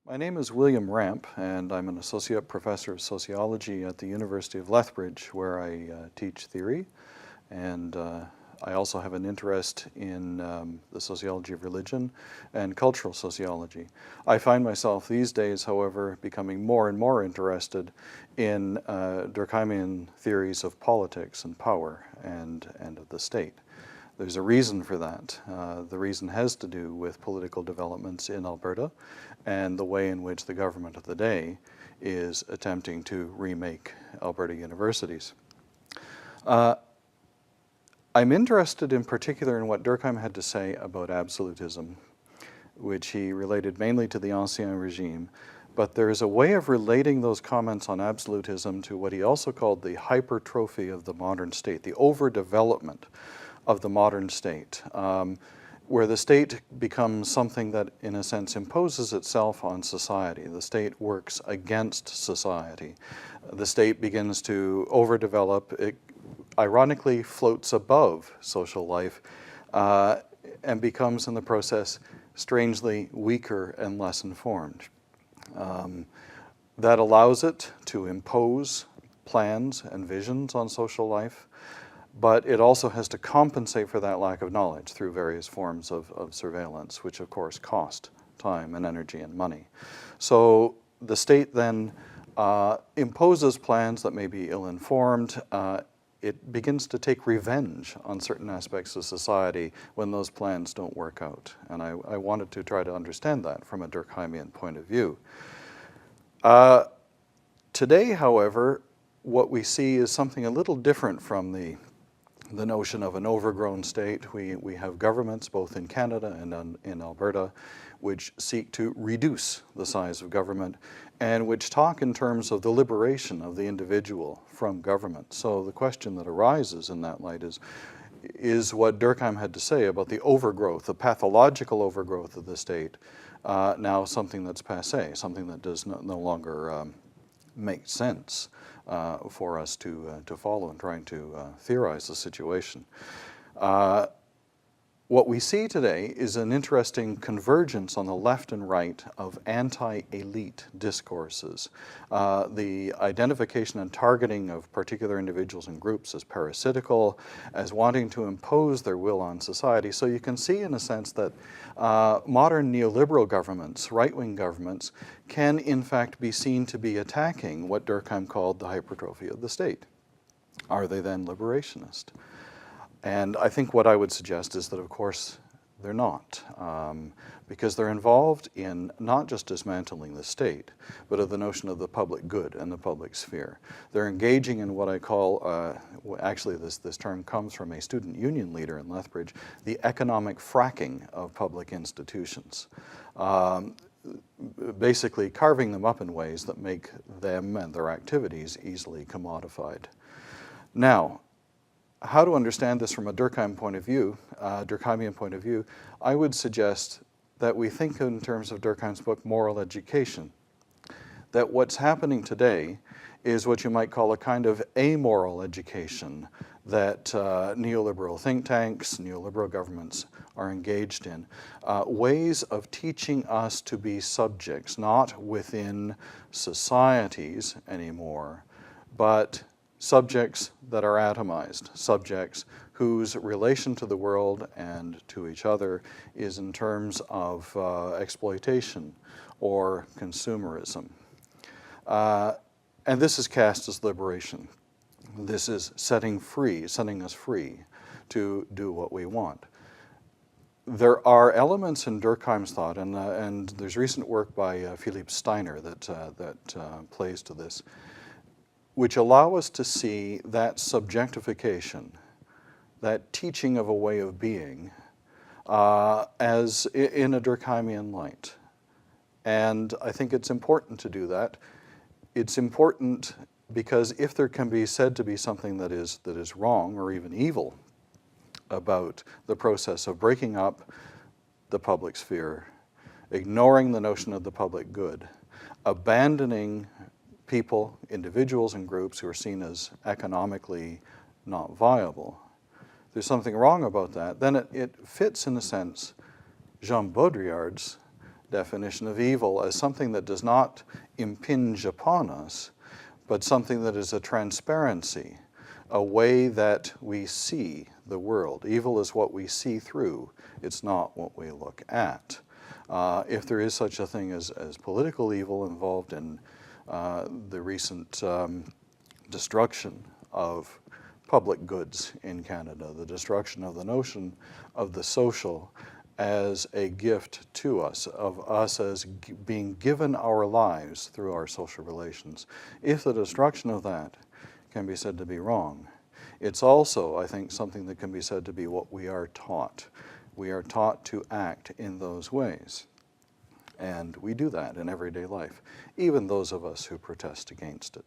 My name is William Ramp, and I'm an Associate Professor of Sociology at the University of Lethbridge, where I teach theory, and I also have an interest in the sociology of religion and cultural sociology. I find myself these days, however, becoming more and more interested in Durkheimian theories of politics and power and of the state. There's a reason for that. The reason has to do with political developments in Alberta and the way in which the government of the day is attempting to remake Alberta universities. I'm interested in particular in what Durkheim had to say about absolutism, which he related mainly to the Ancien Regime, but there is a way of relating those comments on absolutism to what he also called the hypertrophy of the modern state, the overdevelopment of the modern state, where the state becomes something that, in a sense, imposes itself on society. The state works against society. The state begins to overdevelop. It ironically floats above social life and becomes, in the process, strangely weaker and less informed. That allows it to impose plans and visions on social life, but it also has to compensate for that lack of knowledge through various forms of surveillance, which of course cost time and energy and money. So the state then imposes plans that may be ill-informed. It begins to take revenge on certain aspects of society when those plans don't work out. And I wanted to try to understand that from a Durkheimian point of view. Today, however, what we see is something a little different from the notion of an overgrown state. We have governments both in Canada and in Alberta which seek to reduce the size of government and which talk in terms of the liberation of the individual from government. So the question that arises in that light is what Durkheim had to say about the overgrowth, the pathological overgrowth of the state, now something that's passé, something that does no longer make sense for us to follow in trying to theorize the situation. What we see today is an interesting convergence on the left and right of anti-elite discourses. The identification and targeting of particular individuals and groups as parasitical, as wanting to impose their will on society. So you can see in a sense that modern neoliberal governments, right-wing governments, can in fact be seen to be attacking what Durkheim called the hypertrophy of the state. Are they then liberationist? And I think what I would suggest is that, of course, they're not, because they're involved in not just dismantling the state, but of the notion of the public good and the public sphere. They're engaging in what I call, actually this term comes from a student union leader in Lethbridge, the economic fracking of public institutions. Basically carving them up in ways that make them and their activities easily commodified. Now, how to understand this from a Durkheim point of view, Durkheimian point of view, I would suggest that we think in terms of Durkheim's book, Moral Education. That what's happening today is what you might call a kind of amoral education that neoliberal think tanks, neoliberal governments are engaged in. Ways of teaching us to be subjects, not within societies anymore, but subjects that are atomized, subjects whose relation to the world and to each other is in terms of exploitation or consumerism. And this is cast as liberation. This is setting us free to do what we want. There are elements in Durkheim's thought, and there's recent work by Philippe Steiner that plays to this, which allow us to see that subjectification, that teaching of a way of being, as in a Durkheimian light. And I think it's important to do that. It's important because if there can be said to be something that is wrong or even evil about the process of breaking up the public sphere, ignoring the notion of the public good, abandoning people, individuals and groups who are seen as economically not viable, there's something wrong about that, then it fits, in a sense, Jean Baudrillard's definition of evil as something that does not impinge upon us, but something that is a transparency, a way that we see the world. Evil is what we see through. It's not what we look at. If there is such a thing as political evil involved in the recent destruction of public goods in Canada, the destruction of the notion of the social as a gift to us, of us as being given our lives through our social relations. If the destruction of that can be said to be wrong, it's also, I think, something that can be said to be what we are taught. We are taught to act in those ways. And we do that in everyday life, even those of us who protest against it.